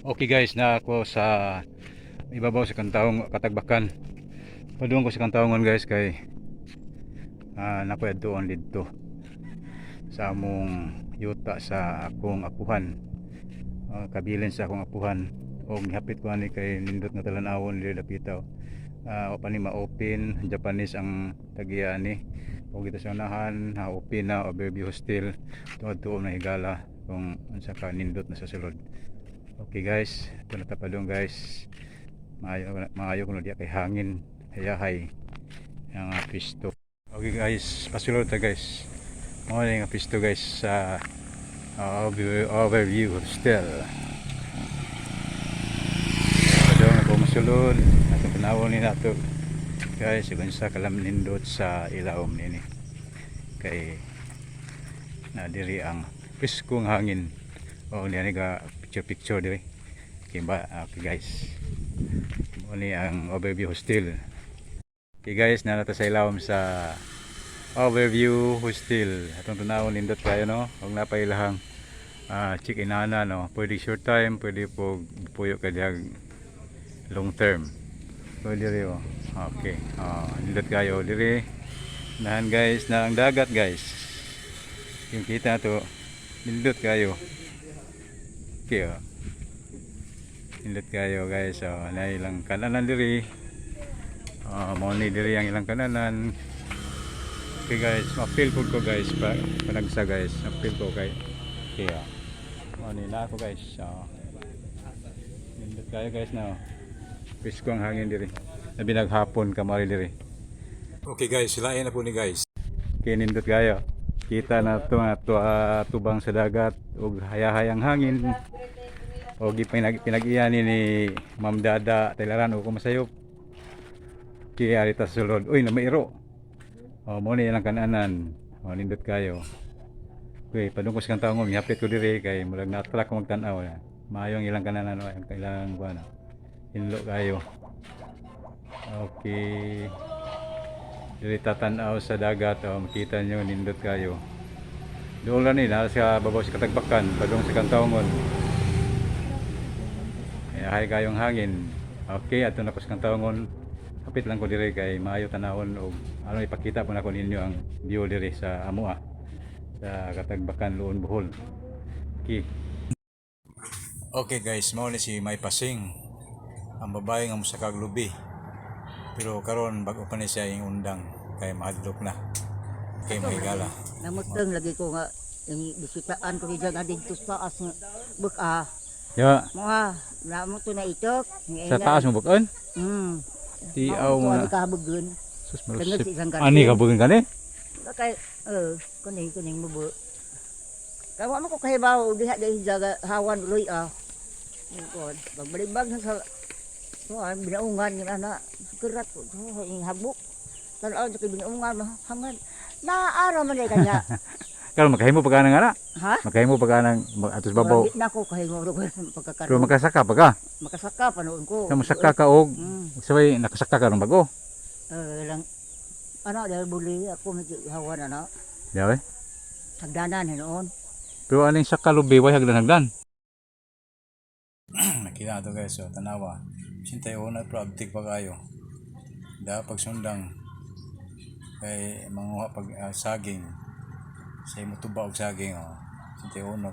Okay guys, na ako sa ibabaw sa kantawong Katagbakan. Padung ko sa kantawongon guys kay nakoy adtuon didto sa among yuta sa akong apuhan. Kabilin sa akong apuhan og gihapit ko ani kay nindot nga talan-awon diri dapitaw. O pa ni ma-open Japanese ang tagiya ni. Og dito sa unahan open na overview hostel tuod-tuod na higala kung unsa ka nindot na sa sulod. Okay guys, ito na tapadong guys. Maayo ko na diya kay hangin hayahay ang pisto. Okay guys, pasulod ta guys. Mo ni nga pisto guys sa overview hostel. Padong ako masulod atong panawon ni nato guys, kung sa kalam nindot sa ilawom nini kay na diri ang piskong hangin o niya ga picture diri kimba. Okay guys, muli ang overview hostel. Okay guys, nanata sa ilawom sa overview hostel atong tunawon nindot kayo no, og napailahang check inana no, pwede short time, pwede po puyo ka diag long term, pwede diri oh. Okay, nindot kayo diri nahan guys na ang dagat guys, yung kita to nindot kayo. Okay nindot kayo guys. Na ilang kananan diri, mo ni diri ang ilang kananan. Okay guys, ma-feel ko guys panagsa guys, ma-feel ko kay kaya mo ni na ako guys. Nindot kayo guys na pisko ang hangin diri na binaghapon kamari diri. Okay guys, silain na po ni guys. Okay, nindot kayo, kita na to nga tubang sa dagat ug hayahayang hangin o pinag-iyani ni Ma'am Dada Taylaran o kumasayop kaya arita sulod. Uy, na mairo mo ni ilang kananan. Nindot kayo. Okay, padungkos kang taong hapit ko diri kay murag na-attract ko magtan-aw na maayong ilang kananan o ilang kuana hinlo kayo. Okay, diri tatan-aw sa dagat makita nyo nindot kayo. Doon lang ni sa babaw sa Katagbakan padung sa Kantaongon. Hay kayong hangin. Okay, ato na ko sa Kantaongon. Kapit lang ko diri kay maayo tanawon og ano ipakita ko na ko ninyo ang view diri sa Amua sa Katagbakan, Luon, Bohol. Okay. Okay guys, mao ni si May Pasing, ang babae nga mosakag lubi. Pero karon bag-o pa ni siya yung undang kay mahadlok na. Kay mahigala. Namuteng lagi ko nga yung bisitaan ko diyan nga dito sa taas nga buka. Ya, Mga namo to na itok. sa taas mo bukon? Tiaw Mo nga. ani kahabugon. Sus Tengok si isang malusip. Ani ka bugin kani? Kay kuning mubo. Kawa mo ko kahibaw diha dai jaga hawan uloy Ngod, bagbalibag sa binaungan nga na kerat ko ing habuk. Tanaw sa binaungan hangad. Naara man kay kanya. Karon makahimo pa kanang ana? Ha? Makahimo pa kanang atus babaw. Di na ko kahimo ro Pero pagkakaroon. makasaka pa ka? Makasaka pa noon ko. Sa musaka ka og sabay nakasaka ka ron bago. Lang ano dahil buli ako medyo hawan ano. Daw eh. Hagdanan noon. Pero aning saka lubi way hagdan. Nakita to guys, so tanawa. Sintay una prabtik pa kayo. Da pagsundang kay manguha pag saging. Sa imo tuba og saging Sintay una